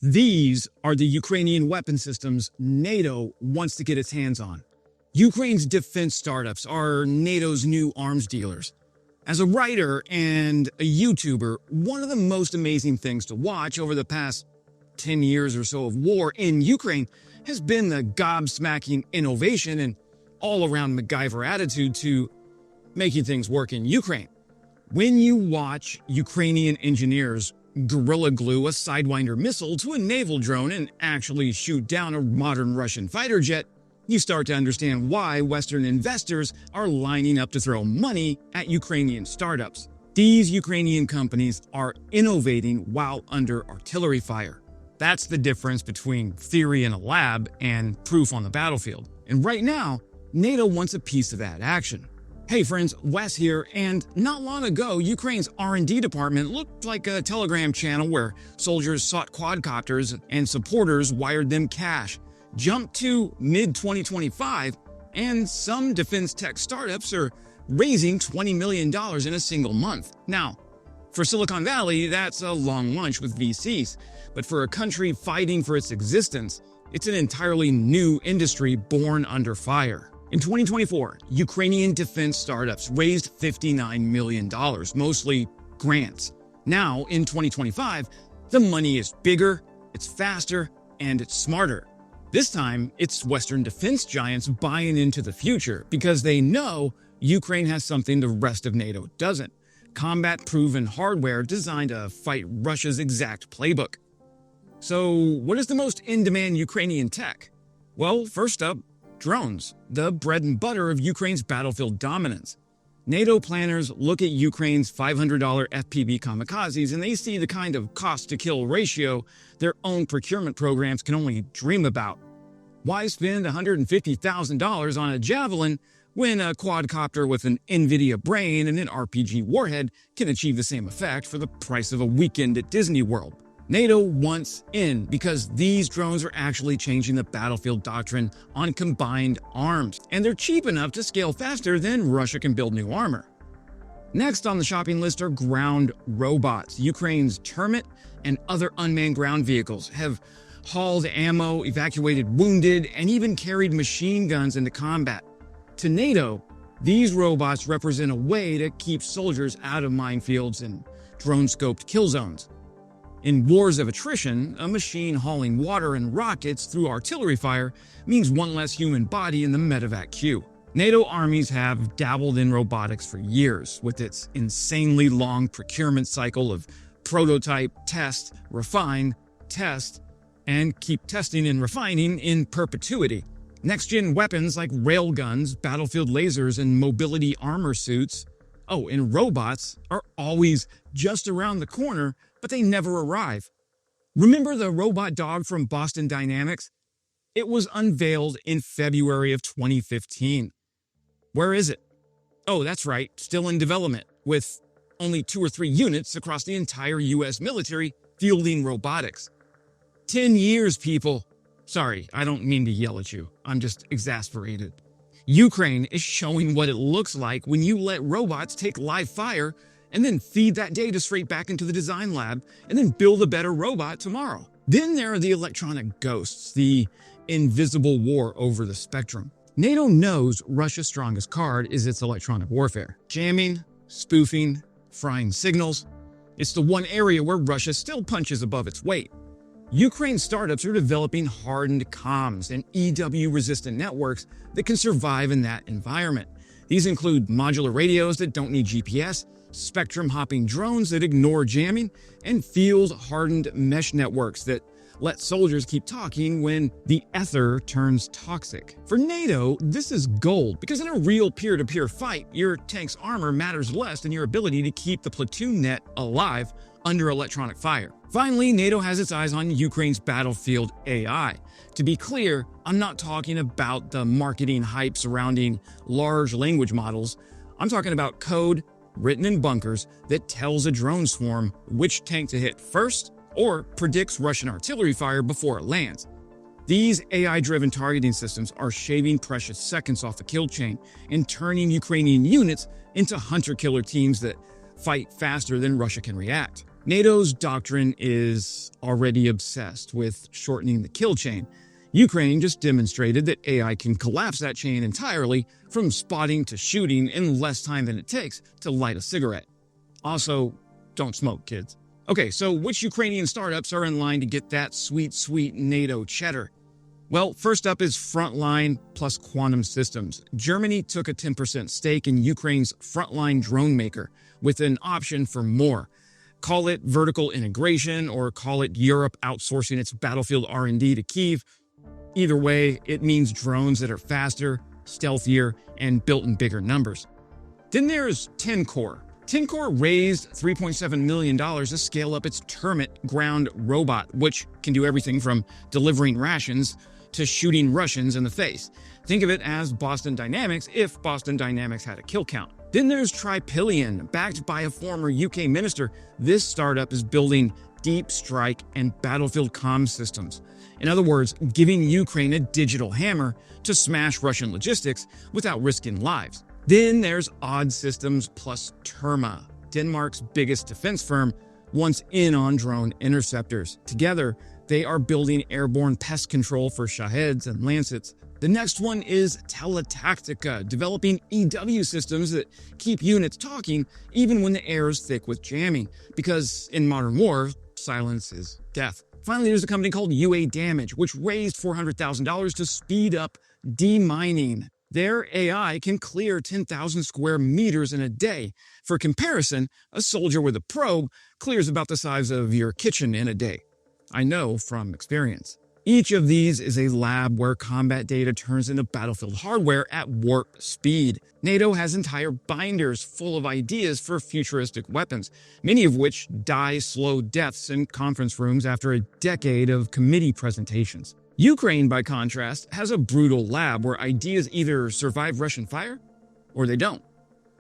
These are the Ukrainian weapon systems NATO wants to get its hands on. Ukraine's defense startups are NATO's new arms dealers. As a writer and a YouTuber, one of the most amazing things to watch over the past 10 years or so of war in Ukraine has been the gobsmacking innovation and all-around MacGyver attitude to making things work in Ukraine. When you watch Ukrainian engineers gorilla glue a Sidewinder missile to a naval drone and actually shoot down a modern Russian fighter jet, you start to understand why Western investors are lining up to throw money at Ukrainian startups. These Ukrainian companies are innovating while under artillery fire. That's the difference between theory in a lab and proof on the battlefield. And right now, NATO wants a piece of that action. Hey friends, Wes here, and not long ago, Ukraine's R&D department looked like a Telegram channel where soldiers sought quadcopters and supporters wired them cash. Jump to mid-2025, and some defense tech startups are raising $20 million in a single month. Now, for Silicon Valley, that's a long lunch with VCs, but for a country fighting for its existence, it's an entirely new industry born under fire. In 2024, Ukrainian defense startups raised $59 million, mostly grants. Now, in 2025, the money is bigger, it's faster, and it's smarter. This time, it's Western defense giants buying into the future because they know Ukraine has something the rest of NATO doesn't: combat-proven hardware designed to fight Russia's exact playbook. So, what is the most in-demand Ukrainian tech? Well, first up, drones, the bread and butter of Ukraine's battlefield dominance. NATO planners look at Ukraine's $500 FPV kamikazes and they see the kind of cost-to-kill ratio their own procurement programs can only dream about. Why spend $150,000 on a Javelin when a quadcopter with an NVIDIA brain and an RPG warhead can achieve the same effect for the price of a weekend at Disney World? NATO wants in because these drones are actually changing the battlefield doctrine on combined arms, and they're cheap enough to scale faster than Russia can build new armor. Next on the shopping list are ground robots. Ukraine's Termit and other unmanned ground vehicles have hauled ammo, evacuated wounded, and even carried machine guns into combat. To NATO, these robots represent a way to keep soldiers out of minefields and drone-scoped kill zones. In wars of attrition, a machine hauling water and rockets through artillery fire means one less human body in the medevac queue. NATO armies have dabbled in robotics for years, with its insanely long procurement cycle of prototype, test, refine, test, and keep testing and refining in perpetuity. Next-gen weapons like railguns, battlefield lasers, and mobility armor suits, and robots, are always just around the corner, but they never arrive. Remember the robot dog from Boston Dynamics? It was unveiled in February of 2015. Where is it? Oh, that's right, still in development, with only 2 or 3 units across the entire US military fielding robotics. 10 years, people. Sorry, I don't mean to yell at you. I'm just exasperated. Ukraine is showing what it looks like when you let robots take live fire and then feed that data straight back into the design lab and then build a better robot tomorrow. Then there are the electronic ghosts, the invisible war over the spectrum. NATO knows Russia's strongest card is its electronic warfare. Jamming, spoofing, frying signals. It's the one area where Russia still punches above its weight. Ukraine startups are developing hardened comms and EW-resistant networks that can survive in that environment. These include modular radios that don't need GPS, spectrum-hopping drones that ignore jamming, and field-hardened mesh networks that let soldiers keep talking when the ether turns toxic. For NATO, this is gold, because in a real peer-to-peer fight, your tank's armor matters less than your ability to keep the platoon net alive under electronic fire. Finally, NATO has its eyes on Ukraine's battlefield AI. To be clear, I'm not talking about the marketing hype surrounding large language models. I'm talking about code written in bunkers that tells a drone swarm which tank to hit first or predicts Russian artillery fire before it lands. These AI-driven targeting systems are shaving precious seconds off the kill chain and turning Ukrainian units into hunter-killer teams that fight faster than Russia can react. NATO's doctrine is already obsessed with shortening the kill chain. Ukraine just demonstrated that AI can collapse that chain entirely, from spotting to shooting, in less time than it takes to light a cigarette. Also, don't smoke, kids. Okay, so which Ukrainian startups are in line to get that sweet, sweet NATO cheddar? Well, first up is Frontline plus Quantum Systems. Germany took a 10% stake in Ukraine's Frontline drone maker, with an option for more. Call it vertical integration, or call it Europe outsourcing its battlefield R&D to Kyiv. Either way, it means drones that are faster, stealthier, and built in bigger numbers. Then there's TenCore. TenCore raised $3.7 million to scale up its Termit ground robot, which can do everything from delivering rations to shooting Russians in the face. Think of it as Boston Dynamics if Boston Dynamics had a kill count. Then there's Tripillion, backed by a former UK minister. This startup is building deep strike and battlefield comm systems. In other words, giving Ukraine a digital hammer to smash Russian logistics without risking lives. Then there's Odd Systems plus Terma, Denmark's biggest defense firm, once in on drone interceptors. Together, they are building airborne pest control for Shaheds and Lancets. The next one is Teletactica, developing EW systems that keep units talking even when the air is thick with jamming, because in modern war, silence is death. Finally, there's a company called UA Damage, which raised $400,000 to speed up demining. Their AI can clear 10,000 square meters in a day. For comparison, a soldier with a probe clears about the size of your kitchen in a day. I know from experience. Each of these is a lab where combat data turns into battlefield hardware at warp speed. NATO has entire binders full of ideas for futuristic weapons, many of which die slow deaths in conference rooms after a decade of committee presentations. Ukraine, by contrast, has a brutal lab where ideas either survive Russian fire or they don't.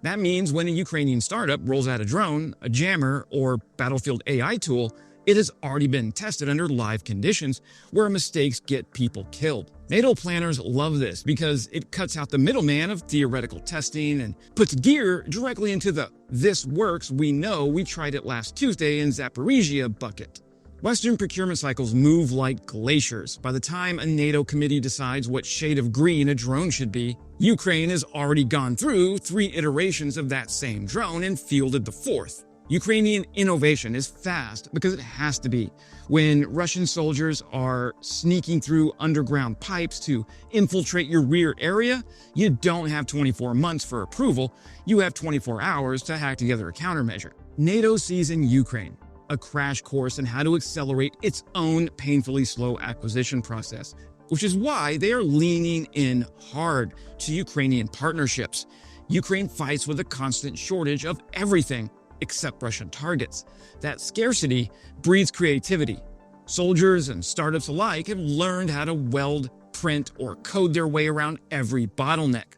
That means when a Ukrainian startup rolls out a drone, a jammer, or battlefield AI tool, it has already been tested under live conditions where mistakes get people killed. NATO planners love this because it cuts out the middleman of theoretical testing and puts gear directly into the "this works, we know, we tried it last Tuesday in Zaporizhzhia" bucket. Western procurement cycles move like glaciers. By the time a NATO committee decides what shade of green a drone should be, Ukraine has already gone through 3 iterations of that same drone and fielded the 4th. Ukrainian innovation is fast because it has to be. When Russian soldiers are sneaking through underground pipes to infiltrate your rear area, you don't have 24 months for approval, you have 24 hours to hack together a countermeasure. NATO sees in Ukraine a crash course in how to accelerate its own painfully slow acquisition process, which is why they are leaning in hard to Ukrainian partnerships. Ukraine fights with a constant shortage of everything except Russian targets. That scarcity breeds creativity. Soldiers and startups alike have learned how to weld, print, or code their way around every bottleneck.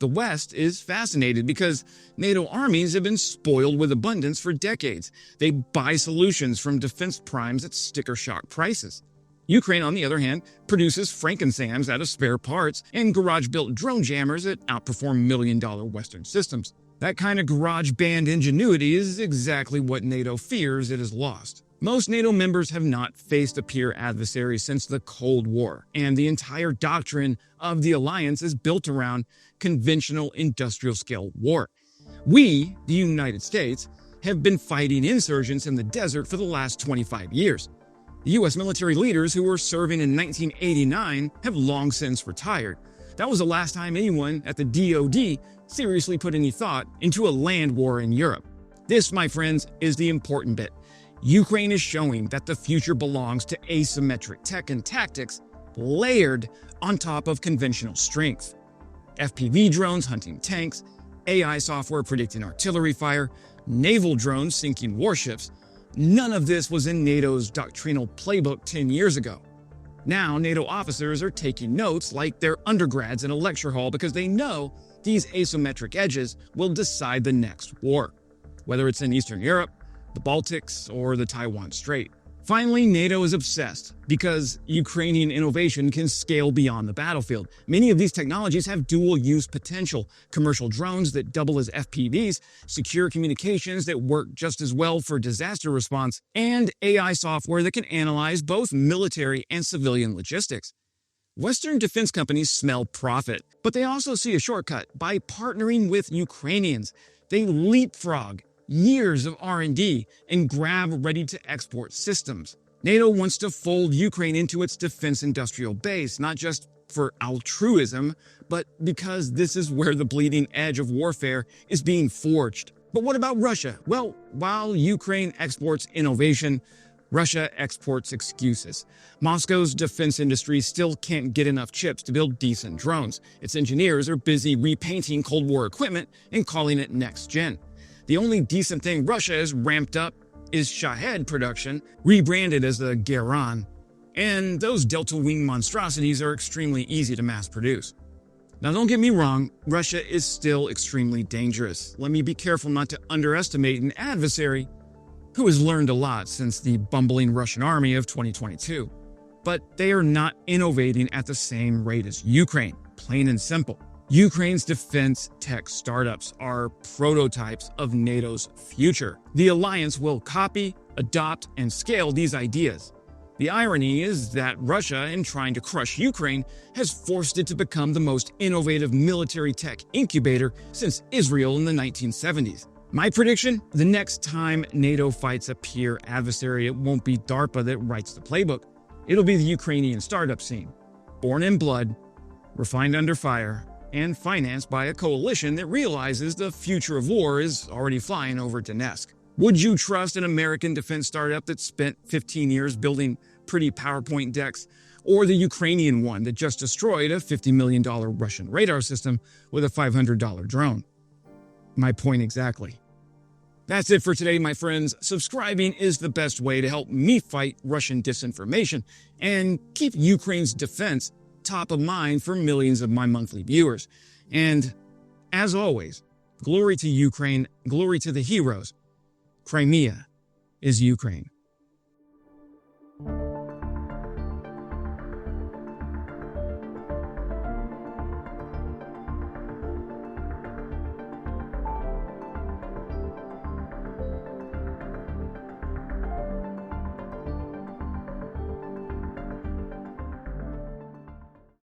The West is fascinated because NATO armies have been spoiled with abundance for decades. They buy solutions from defense primes at sticker shock prices. Ukraine, on the other hand, produces Frankensams out of spare parts and garage-built drone jammers that outperform million-dollar Western systems. That kind of garage band ingenuity is exactly what NATO fears it has lost. Most NATO members have not faced a peer adversary since the Cold War, and the entire doctrine of the alliance is built around conventional industrial-scale war. We, the United States, have been fighting insurgents in the desert for the last 25 years. The U.S. military leaders who were serving in 1989 have long since retired. That was the last time anyone at the DoD seriously put any thought into a land war in Europe. This, my friends, is the important bit. Ukraine is showing that the future belongs to asymmetric tech and tactics layered on top of conventional strength. FPV drones hunting tanks, AI software predicting artillery fire, naval drones sinking warships. None of this was in NATO's doctrinal playbook 10 years ago. Now, NATO officers are taking notes like they're undergrads in a lecture hall because they know these asymmetric edges will decide the next war, whether it's in Eastern Europe, the Baltics, or the Taiwan Strait. Finally, NATO is obsessed because Ukrainian innovation can scale beyond the battlefield. Many of these technologies have dual-use potential: commercial drones that double as FPVs, secure communications that work just as well for disaster response, and AI software that can analyze both military and civilian logistics. Western defense companies smell profit, but they also see a shortcut. By partnering with Ukrainians, they leapfrog years of R&D and grab ready-to-export systems. NATO wants to fold Ukraine into its defense industrial base, not just for altruism, but because this is where the bleeding edge of warfare is being forged. But what about Russia? Well, while Ukraine exports innovation, Russia exports excuses. Moscow's defense industry still can't get enough chips to build decent drones. Its engineers are busy repainting Cold War equipment and calling it next gen. The only decent thing Russia has ramped up is Shahed production, rebranded as the Geran. And those delta-wing monstrosities are extremely easy to mass produce. Now, don't get me wrong, Russia is still extremely dangerous. Let me be careful not to underestimate an adversary who has learned a lot since the bumbling Russian army of 2022. But they are not innovating at the same rate as Ukraine, plain and simple. Ukraine's defense tech startups are prototypes of NATO's future. The alliance will copy, adopt, and scale these ideas. The irony is that Russia, in trying to crush Ukraine, has forced it to become the most innovative military tech incubator since Israel in the 1970s. My prediction? The next time NATO fights a peer adversary, it won't be DARPA that writes the playbook. It'll be the Ukrainian startup scene. Born in blood, refined under fire, and financed by a coalition that realizes the future of war is already flying over Donetsk. Would you trust an American defense startup that spent 15 years building pretty PowerPoint decks, or the Ukrainian one that just destroyed a $50 million Russian radar system with a $500 drone? My point exactly. That's it for today, my friends. Subscribing is the best way to help me fight Russian disinformation and keep Ukraine's defense top of mind for millions of my monthly viewers. And as always, glory to Ukraine, glory to the heroes. Crimea is Ukraine.